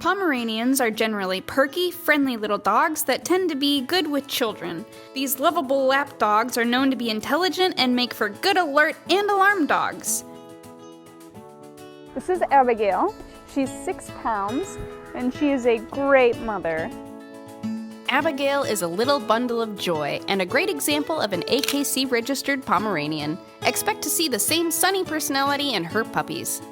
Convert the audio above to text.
Pomeranians are generally perky, friendly little dogs that tend to be good with children. These lovable lap dogs are known to be intelligent and make for good alert and alarm dogs. This is Abigail. She's 6 pounds, and she is a great mother. Abigail is a little bundle of joy and a great example of an AKC-registered Pomeranian. Expect to see the same sunny personality in her puppies.